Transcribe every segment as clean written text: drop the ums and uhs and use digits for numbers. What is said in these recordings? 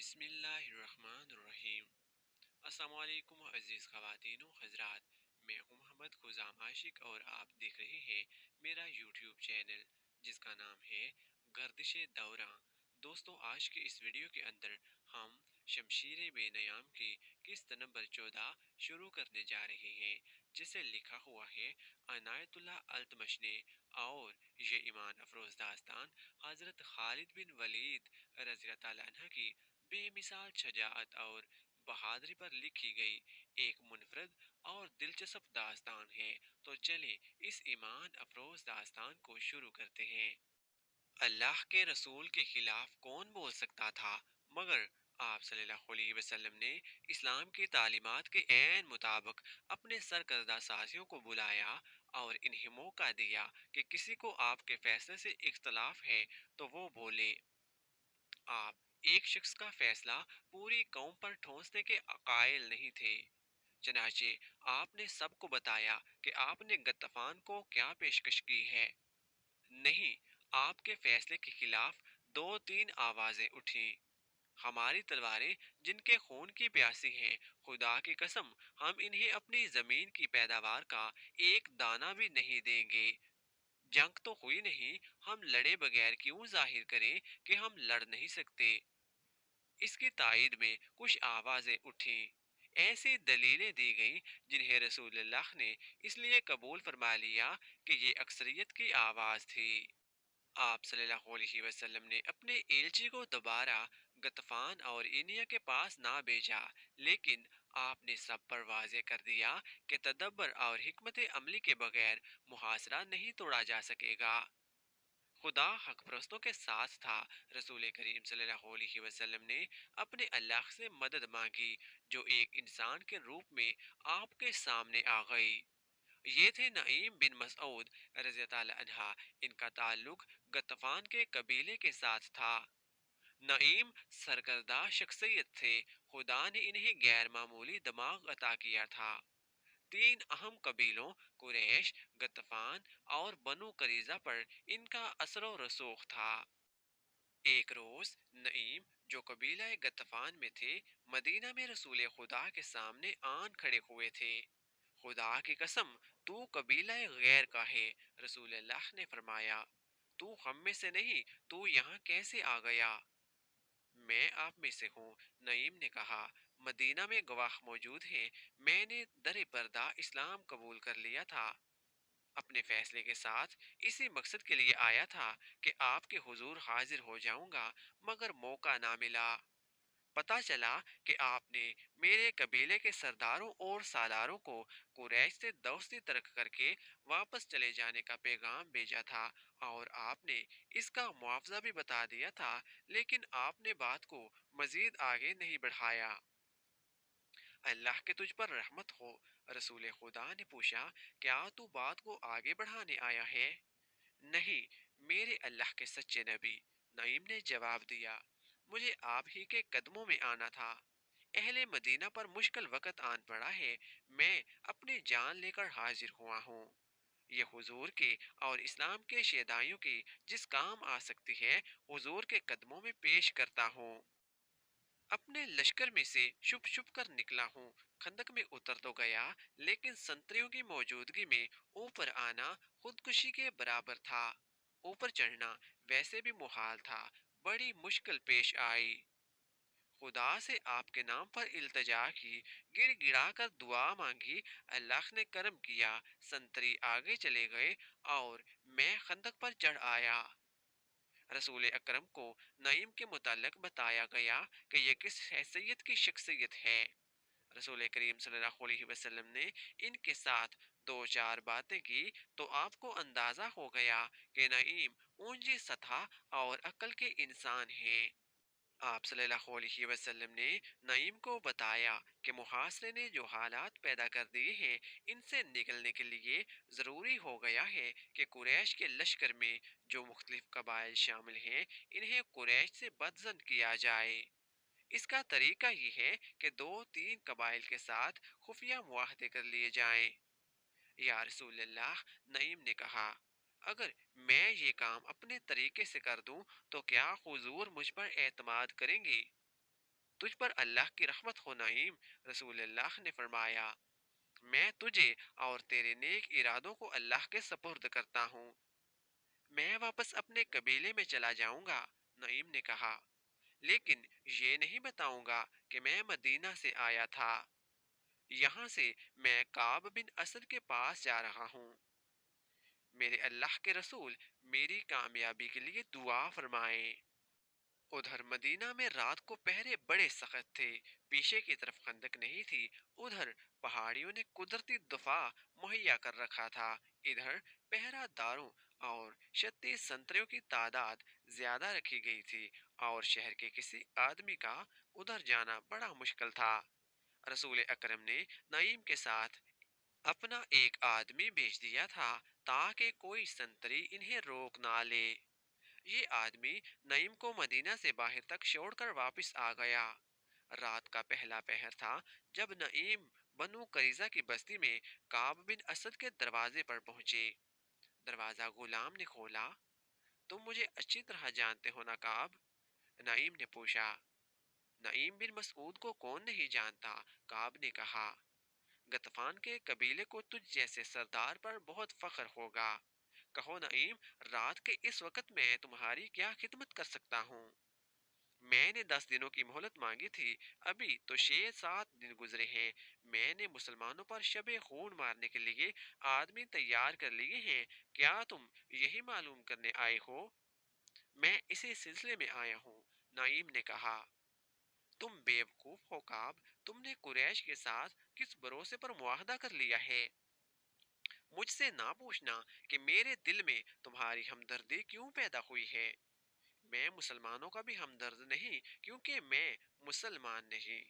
بسم اللہ الرحمن الرحیم۔ السلام علیکم عزیز خواتین و حضرات، میں ہوں محمد خزام عاشق اور آپ دیکھ رہے ہیں میرا یوٹیوب چینل جس کا نام ہے گردش دوراں۔ دوستو، آج کے اس ویڈیو کے اندر ہم شمشیر بے نیام کی قسط نمبر 14 شروع کرنے جا رہے ہیں، جسے لکھا ہوا ہے عنایت اللہ التمش نے، اور یہ ایمان افروز داستان حضرت خالد بن ولید رضی اللہ تعالیٰ عنہ کی بے مثال شجاعت اور بہادری پر لکھی گئی ایک منفرد اور دلچسپ داستان ہے۔ تو چلیں اس ایمان افروز داستان کو شروع کرتے ہیں۔ اللہ کے رسول کے خلاف کون بول سکتا تھا، مگر آپ صلی اللہ علیہ وسلم نے اسلام کی تعلیمات کے عین مطابق اپنے سرکردہ ساتھیوں کو بلایا اور انہیں موقع دیا کہ کسی کو آپ کے فیصلے سے اختلاف ہے تو وہ بولے۔ آپ ایک شخص کا فیصلہ پوری قوم پر ٹھونسنے کے قائل نہیں تھے، چنانچہ آپ نے سب کو بتایا کہ آپ نے غطفان کو کیا پیشکش کی ہے۔ نہیں، آپ کے فیصلے کے خلاف دو تین آوازیں اٹھیں۔ ہماری تلواریں جن کے خون کی پیاسی ہیں، خدا کی قسم ہم انہیں اپنی زمین کی پیداوار کا ایک دانہ بھی نہیں دیں گے۔ جنگ تو ہوئی نہیں، ہم لڑے بغیر کیوں ظاہر کریں کہ ہم لڑ نہیں سکتے؟ اس کی تائید میں کچھ آوازیں اٹھیں، ایسی دلیلیں دی گئیں جنہیں رسول اللہ نے اس لیے قبول فرما لیا کہ یہ اکثریت کی آواز تھی۔ آپ صلی اللہ علیہ وسلم نے اپنے ایلچی کو دوبارہ غطفان اور اینیا کے پاس نہ بھیجا، لیکن آپ نے سب پر واضح کر دیا کہ تدبر اور حکمت عملی کے بغیر محاصرہ نہیں توڑا جا سکے گا۔ خدا حق پرستوں کے ساتھ تھا۔ رسول کریم صلی اللہ علیہ وسلم نے اپنے اللہ سے مدد مانگی، جو ایک انسان کے روپ میں آپ کے سامنے آ گئی۔ یہ تھے نعیم بن مسعود رضی اللہ عنہ۔ ان کا تعلق غطفان کے قبیلے کے ساتھ تھا۔ نعیم سرکردہ شخصیت تھے، خدا نے انہیں غیر معمولی دماغ عطا کیا تھا۔ تین اہم قبیلوں قریش، غطفان اور بنو قریظہ پر ان کا اثر و رسوخ تھا۔ ایک روز نعیم، جو قبیلہ غطفان میں تھے، مدینہ میں رسول خدا کے سامنے آن کھڑے ہوئے تھے۔ خدا کی قسم تو قبیلہ غیر کا ہے۔ رسول اللہ نے فرمایا، تو ہم میں سے نہیں، تو یہاں کیسے آ گیا؟ میں آپ میں سے ہوں، نعیم نے کہا۔ مدینہ میں گواہ موجود ہیں، میں نے در پردہ اسلام قبول کر لیا تھا۔ اپنے فیصلے کے ساتھ اسی مقصد کے لیے آیا تھا کہ آپ کے حضور حاضر ہو جاؤں گا، مگر موقع نہ ملا۔ پتہ چلا کہ آپ نے میرے قبیلے کے سرداروں اور سالاروں کو قریش سے دوستی ترک کر کے واپس چلے جانے کا پیغام بھیجا تھا، اور آپ نے اس کا معاوضہ بھی بتا دیا تھا، لیکن آپ نے بات کو مزید آگے نہیں بڑھایا۔ اللہ کے تجھ پر رحمت ہو۔ رسول خدا نے پوچھا، کیا تو بات کو آگے بڑھانے آیا ہے؟ نہیں، میرے اللہ کے سچے نبی، نعیم نے جواب دیا، مجھے آپ ہی کے قدموں میں آنا تھا۔ اہل مدینہ پر مشکل وقت آن پڑا ہے، میں اپنی جان لے کر حاضر ہوا ہوں۔ یہ حضور کے اور اسلام کے شیدائیوں کی جس کام آ سکتی ہے، حضور کے قدموں میں پیش کرتا ہوں۔ اپنے لشکر میں سے چھپ چھپ کر نکلا ہوں، خندق میں اتر تو گیا، لیکن سنتریوں کی موجودگی میں اوپر آنا خودکشی کے برابر تھا۔ اوپر چڑھنا ویسے بھی محال تھا، بڑی مشکل پیش آئی۔ خدا سے آپ کے نام پر التجا کی، گڑ گڑا کر دعا مانگی، اللہ نے کرم کیا، سنتری آگے چلے گئے اور میں خندق پر چڑھ آیا۔ رسول اکرم کو نعیم کے متعلق بتایا گیا کہ یہ کس حیثیت کی شخصیت ہے۔ رسول کریم صلی اللہ علیہ وسلم نے ان کے ساتھ دو چار باتیں کی تو آپ کو اندازہ ہو گیا کہ نعیم اونچی سطح اور عقل کے انسان ہیں۔ آپ صلی اللہ علیہ وسلم نے نعیم کو بتایا کہ محاصرے نے جو حالات پیدا کر دیے ہیں، ان سے نکلنے کے لیے ضروری ہو گیا ہے کہ قریش کے لشکر میں جو مختلف قبائل شامل ہیں، انہیں قریش سے بدظن کیا جائے۔ اس کا طریقہ یہ ہے کہ دو تین قبائل کے ساتھ خفیہ معاہدے کر لیے جائیں۔ یا رسول اللہ، نعیم نے کہا، اگر میں یہ کام اپنے طریقے سے کر دوں تو کیا حضور مجھ پر اعتماد کریں گے؟ تجھ پر اللہ کی رحمت ہو نعیم۔ رسول اللہ نے فرمایا، میں تجھے اور تیرے نیک ارادوں کو اللہ کے سپرد کرتا ہوں، میں واپس اپنے قبیلے میں چلا جاؤں گا۔ نعیم نے کہا، لیکن یہ نہیں بتاؤں گا کہ میں مدینہ سے آیا تھا، یہاں سے میں کعب بن اسد کے پاس جا رہا ہوں، میرے اللہ کے رسول میری کامیابی کے لیے دعا فرمائیں۔ ادھر مدینہ میں رات کو پہرے بڑے سخت تھے، پیچھے کی طرف خندق نہیں تھی، ادھر پہاڑیوں نے قدرتی دفاع مہیا کر رکھا تھا، ادھر پہرہ داروں اور شتی سنتریوں کی تعداد زیادہ رکھی گئی تھی، اور شہر کے کسی آدمی کا ادھر جانا بڑا مشکل تھا۔ رسول اکرم نے نعیم کے ساتھ اپنا ایک آدمی بھیج دیا تھا تاکہ کوئی سنتری انہیں روک نہ لے۔ یہ آدمی نعیم کو مدینہ سے باہر تک چھوڑ کر واپس آ گیا۔ رات کا پہلا پہر تھا جب نعیم بنو قریظہ کی بستی میں کعب بن اسد کے دروازے پر پہنچے۔ دروازہ غلام نے کھولا۔ تم مجھے اچھی طرح جانتے ہو نا کعب؟ نعیم نے پوچھا۔ نعیم بن مسعود کو کون نہیں جانتا؟ کعب نے کہا، غطفان کے قبیلے کو تجھ جیسے سردار پر بہت فخر ہوگا۔ کہو نعیم، رات کے اس وقت میں تمہاری کیا خدمت کر سکتا ہوں؟ میں نے 10 دنوں کی مہلت مانگی تھی، ابھی تو 6-7 دن گزرے ہیں، میں نے مسلمانوں پر شب خون مارنے کے لیے آدمی تیار کر لیے ہیں، کیا تم یہی معلوم کرنے آئے ہو؟ میں اسی سلسلے میں آیا ہوں۔ نعیم نے کہا، تم بیوقوف ہو کعب، تم نے قریش کے ساتھ کس بھروسے پر معاہدہ کر لیا ہے؟ مجھ سے نہ پوچھنا کہ میرے دل میں تمہاری ہمدردی کیوں پیدا ہوئی ہے، میں مسلمانوں کا بھی ہمدرد نہیں کیونکہ میں مسلمان نہیں۔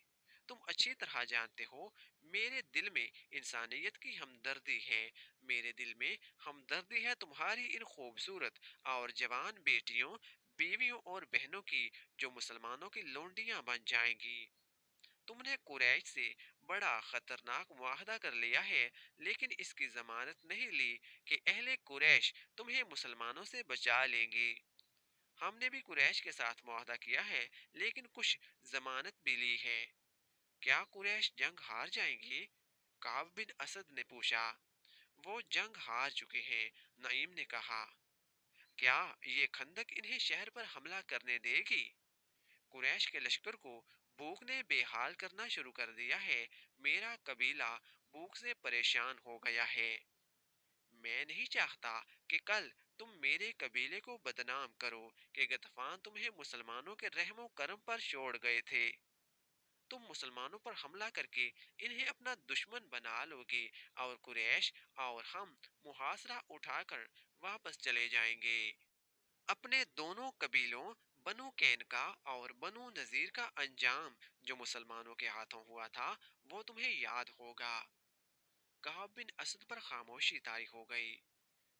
تم اچھی طرح جانتے ہو میرے دل میں انسانیت کی ہمدردی ہے، میرے دل میں ہمدردی ہے تمہاری ان خوبصورت اور جوان بیٹیوں، بیویوں اور بہنوں کی جو مسلمانوں کی لونڈیاں بن جائیں گی۔ تم نے قریش سے بڑا خطرناک معاہدہ کر لیا ہے، لیکن اس کی ضمانت نہیں لی کہ اہل قریش تمہیں مسلمانوں سے بچا لیں گی۔ ہم نے بھی قریش کے ساتھ معاہدہ کیا ہے، لیکن کچھ ضمانت بھی لی ہے۔ کیا قریش جنگ ہار جائیں گی؟ کعب بن اسد نے پوچھا۔ وہ جنگ ہار چکے ہیں، نعیم نے کہا۔ کیا یہ خندق انہیں شہر پر حملہ کرنے دے گی؟ قریش کے لشکر کو بھوک نے بے حال کرنا شروع کر دیا ہے، میرا قبیلہ بھوک سے پریشان ہو گیا ہے، میں نہیں چاہتا کہ کل تم میرے قبیلے کو بدنام کرو کہ غطفان تمہیں مسلمانوں کے رحم و کرم پر چھوڑ گئے تھے، تم مسلمانوں پر حملہ کر کے انہیں اپنا دشمن بنا لو گے اور قریش اور ہم محاصرہ اٹھا کر واپس چلے جائیں گے۔ اپنے دونوں قبیلوں بنو کینکا اور بنو نذیر کا انجام جو مسلمانوں کے ہاتھوں ہوا تھا وہ تمہیں یاد ہوگا۔ کعب بن اسد پر خاموشی طاری ہو گئی۔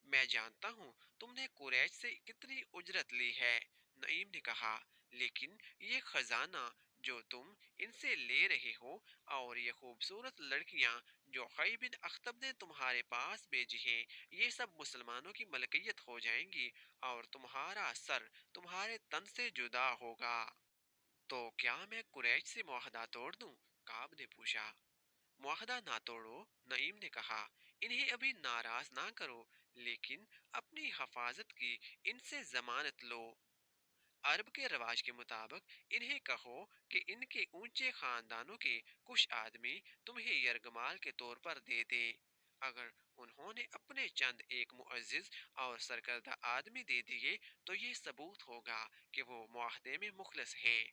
میں جانتا ہوں تم نے قریش سے کتنی اجرت لی ہے، نعیم نے کہا، لیکن یہ خزانہ جو تم ان سے لے رہے ہو اور یہ خوبصورت لڑکیاں جو خی بن اختب نے تمہارے پاس بھیجی ہیں، یہ سب مسلمانوں کی ملکیت ہو جائیں گی اور تمہارا سر تمہارے تن سے جدا ہوگا۔ تو کیا میں قریش سے معاہدہ توڑ دوں؟ کعب نے پوچھا۔ معاہدہ نہ توڑو، نعیم نے کہا، انہیں ابھی ناراض نہ کرو، لیکن اپنی حفاظت کی ان سے ضمانت لو۔ عرب کے رواج کے مطابق انہیں کہو کہ ان کے اونچے خاندانوں کے کچھ آدمی تمہیں یرغمال کے طور پر دے دیں، اگر انہوں نے اپنے چند ایک معزز اور سرکردہ آدمی دے دیے تو یہ ثبوت ہوگا کہ وہ معاہدے میں مخلص ہیں۔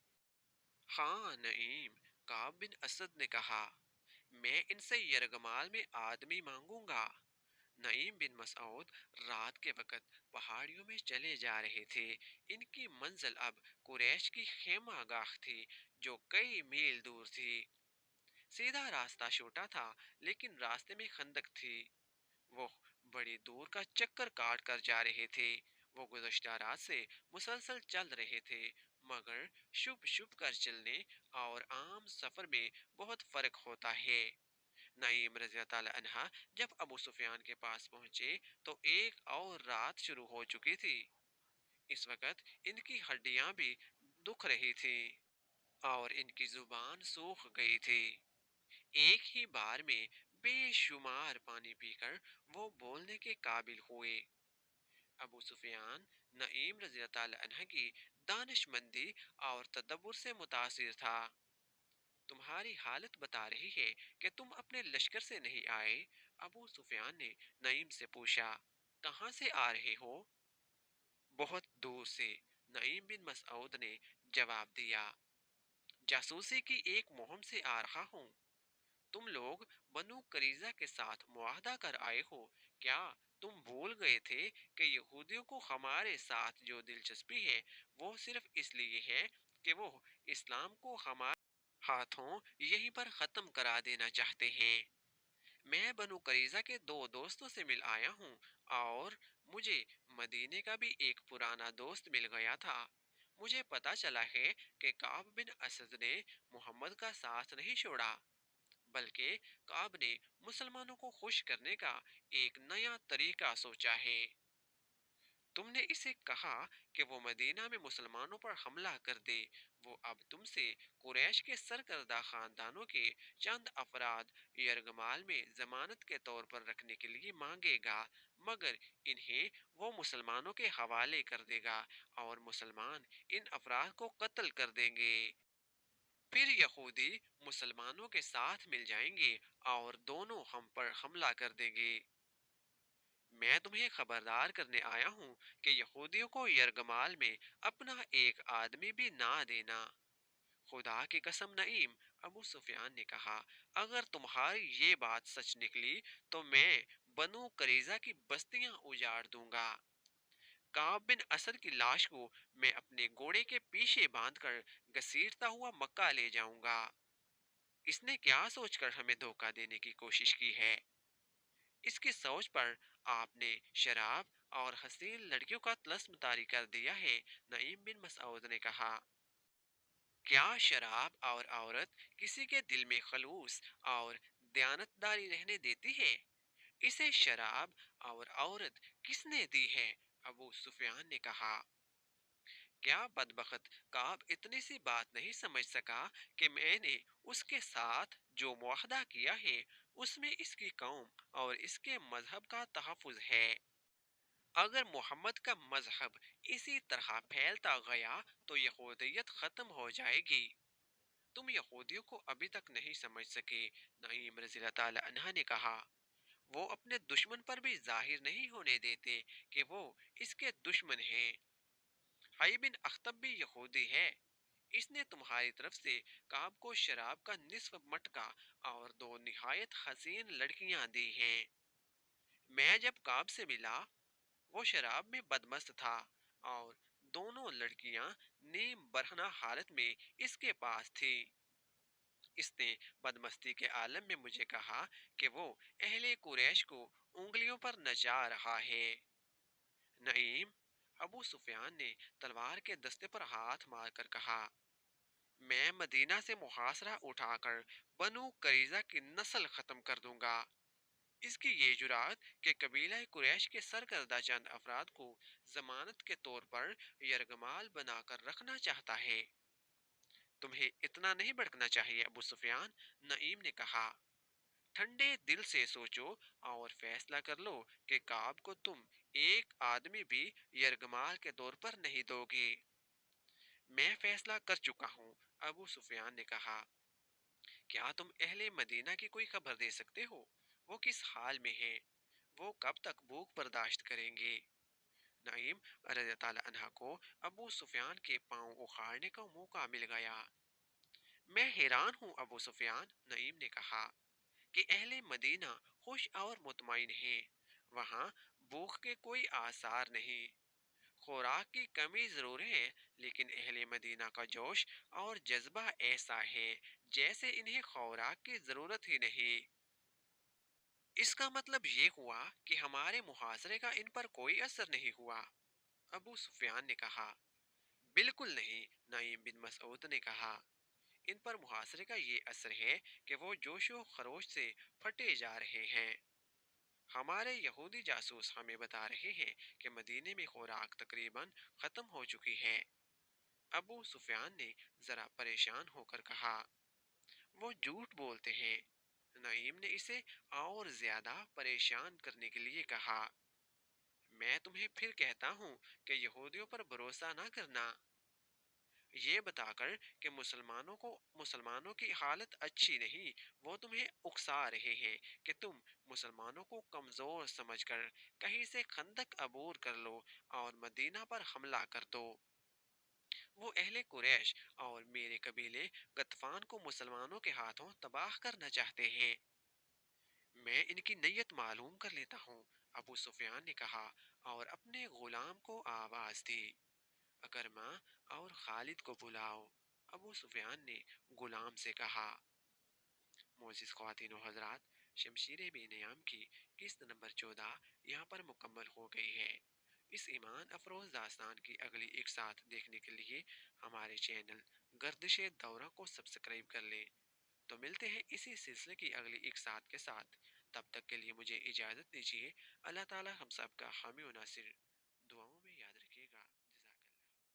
ہاں نعیم، کعب بن اسد نے کہا، میں ان سے یرغمال میں آدمی مانگوں گا۔ نعیم بن مسعود رات کے وقت پہاڑیوں میں چلے جا رہے تھے، ان کی منزل اب قریش کی خیمہ گاہ تھی جو کئی میل دور تھی۔ سیدھا راستہ چھوٹا تھا لیکن راستے میں خندق تھی، وہ بڑی دور کا چکر کاٹ کر جا رہے تھے، وہ گزشتہ رات سے مسلسل چل رہے تھے، مگر چھپ چھپ کر چلنے اور عام سفر میں بہت فرق ہوتا ہے۔ نعیم رضی اللہ عنہ جب ابو سفیان کے پاس پہنچے تو ایک اور رات شروع ہو چکی تھی، اس وقت ان کی ہڈیاں بھی دکھ رہی تھیں۔ اور ان کی زبان سوکھ گئی تھی۔ ایک ہی بار میں بے شمار پانی پی کر وہ بولنے کے قابل ہوئے۔ ابو سفیان نعیم رضی اللہ تعالی عنہ کی دانش مندی اور تدبر سے متاثر تھا۔ تمہاری حالت بتا رہی ہے کہ تم اپنے لشکر سے نہیں آئے۔ ابو سفیان نے نعیم سے پوچھا، کہاں سے آ رہے ہو؟ بہت دور سے، نعیم بن مسعود نے جواب دیا، جاسوسی کی ایک مہم سے آ رہا ہوں۔ تم لوگ بنو قریظہ کے ساتھ معاہدہ کر آئے ہو، کیا تم بھول گئے تھے کہ یہودیوں کو ہمارے ساتھ جو دلچسپی ہے وہ صرف اس لیے ہے کہ وہ اسلام کو ہمارے ہاتھوں یہیں پر ختم کرا دینا چاہتے ہیں۔ میں بنو قریظہ کے دو دوستوں سے مل آیا ہوں، اور مجھے مدینے کا بھی ایک پرانا دوست مل گیا تھا۔ مجھے پتا چلا ہے کہ کعب بن اسد نے محمد کا ساتھ نہیں چھوڑا، بلکہ کعب نے مسلمانوں کو خوش کرنے کا ایک نیا طریقہ سوچا ہے۔ تم نے اسے کہا کہ وہ مدینہ میں مسلمانوں پر حملہ کر دے۔ وہ اب تم سے قریش کے سرکردہ خاندانوں کے چند افراد یرغمال میں ضمانت کے طور پر رکھنے کے لیے مانگے گا، مگر انہیں وہ مسلمانوں کے حوالے کر دے گا اور مسلمان ان افراد کو قتل کر دیں گے۔ پھر یہودی مسلمانوں کے ساتھ مل جائیں گے اور دونوں ہم پر حملہ کر دیں گے۔ میں تمہیں خبردار کرنے آیا ہوں کہ یہودیوں کو یرغمال میں اپنا ایک آدمی بھی نہ دینا۔ خدا کی قسم نعیم، ابو سفیان نے کہا، اگر تمہاری یہ بات سچ نکلی تو میں بنو قریظہ کی بستیاں اجاڑ دوں گا۔ کعب بن اسد کی لاش کو میں اپنے گھوڑے کے پیچھے باندھ کر گھسیٹتا ہوا مکہ لے جاؤں گا۔ اس نے کیا سوچ کر ہمیں دھوکہ دینے کی کوشش کی ہے؟ اس کی سوچ پر آپ نے شراب اور حسین لڑکیوں کا طلسم طاری کر دیا ہے۔ نعیم بن مسعود نے کہا، کیا شراب اور عورت کسی کے دل میں خلوص اور دیانتداری رہنے دیتی ہے؟ اسے شراب اور عورت کس نے دی ہے؟ ابو سفیان نے کہا، کیا بدبخت کعب اتنی سی بات نہیں سمجھ سکا کہ میں نے اس کے ساتھ جو معاہدہ کیا ہے اس میں اس کی قوم اور اس کے مذہب کا تحفظ ہے۔ اگر محمد کا مذہب اسی طرح پھیلتا گیا تو یہودیت ختم ہو جائے گی۔ تم یہودیوں کو ابھی تک نہیں سمجھ سکے، نعیم رضی اللہ تعالی عنہ نے کہا۔ وہ اپنے دشمن پر بھی ظاہر نہیں ہونے دیتے کہ وہ اس کے دشمن ہیں۔ حی بن اخطب بھی یہودی ہے۔ اس نے تمہاری طرف سے کعب کو شراب کا نصف مٹکا اور دو نہایت حسین لڑکیاں دی ہیں۔ میں جب کعب سے ملا، وہ شراب میں بدمست تھا اور دونوں لڑکیاں نیم برہنہ حالت میں اس کے پاس تھی۔ اس نے بدمستی کے عالم میں مجھے کہا کہ وہ اہل قریش کو انگلیوں پر نچا رہا ہے۔ نعیم، ابو سفیان نے تلوار کے دستے پر ہاتھ مار کر کہا، میں مدینہ سے محاصرہ اٹھا کر بنو قریظہ کی نسل ختم کر دوں گا۔ اس کی یہ جرات کہ قبیلہ قریش کے سرکردہ چند افراد کو ضمانت کے طور پر یرغمال بنا کر رکھنا چاہتا ہے۔ تمہیں اتنا نہیں بھڑکنا چاہیے ابو سفیان، نعیم نے کہا۔ ٹھنڈے دل سے سوچو اور فیصلہ کر لو کہ کعب کو تم ایک آدمی بھی یرغمال کے طور پر نہیں دو گے۔ میں فیصلہ کر چکا ہوں، ابو سفیان نے کہا۔ کیا تم اہل مدینہ کی کوئی خبر دے سکتے ہو؟ وہ کس حال میں ہیں؟ وہ کب تک بھوک برداشت کریں گے؟ نعیم رضی اللہ عنہ کو ابو سفیان کے پاؤں اکھاڑنے کا موقع مل گیا۔ میں حیران ہوں ابو سفیان، نعیم نے کہا، کہ اہل مدینہ خوش اور مطمئن ہیں۔ وہاں بھوک کے کوئی آثار نہیں۔ خوراک کی کمی ضرور ہے، لیکن اہل مدینہ کا جوش اور جذبہ ایسا ہے جیسے انہیں خوراک کی ضرورت ہی نہیں۔ اس کا مطلب یہ ہوا کہ ہمارے محاصرے کا ان پر کوئی اثر نہیں ہوا؟ ابو سفیان نے کہا، بالکل نہیں۔ نعیم بن مسعود نے کہا، ان پر محاصرے کا یہ اثر ہے کہ وہ جوش و خروش سے پھٹے جا رہے ہیں۔ ہمارے یہودی جاسوس ہمیں بتا رہے ہیں کہ مدینے میں خوراک تقریباً ختم ہو چکی ہے۔ ابو سفیان نے ذرا پریشان ہو کر کہا۔ وہ جھوٹ بولتے ہیں۔ نعیم نے اسے اور زیادہ پریشان کرنے کے لیے کہا۔ میں تمہیں پھر کہتا ہوں کہ یہودیوں پر بھروسہ نہ کرنا، یہ بتا کر کہ مسلمانوں کی حالت اچھی نہیں، وہ تمہیں اکسا رہے ہیں کہ تم مسلمانوں کو کمزور سمجھ کر کہیں سے خندق عبور کر لو اور مدینہ پر حملہ کر دو۔ وہ اہل قریش اور میرے قبیلے غطفان کو مسلمانوں کے ہاتھوں تباہ کرنا چاہتے ہیں۔ میں ان کی نیت معلوم کر لیتا ہوں، ابو سفیان نے کہا اور اپنے غلام کو آواز دی۔ اکرمہ اور خالد کو بلاؤ، ابو سفیان نے غلام سے کہا۔ معزز خواتین و حضرات، شمشیر بے نیام کی قسط نمبر 14 یہاں پر مکمل ہو گئی ہے۔ اس ایمان افروز داستان کی اگلی ایک ساتھ دیکھنے کے لیے ہمارے چینل گردش دورہ کو سبسکرائب کر لیں۔ تو ملتے ہیں اسی سلسلے کی اگلی ایک ساتھ کے ساتھ، تب تک کے لیے مجھے اجازت دیجیے۔ اللہ تعالی ہم سب کا حامی و ناصر دعاؤں میں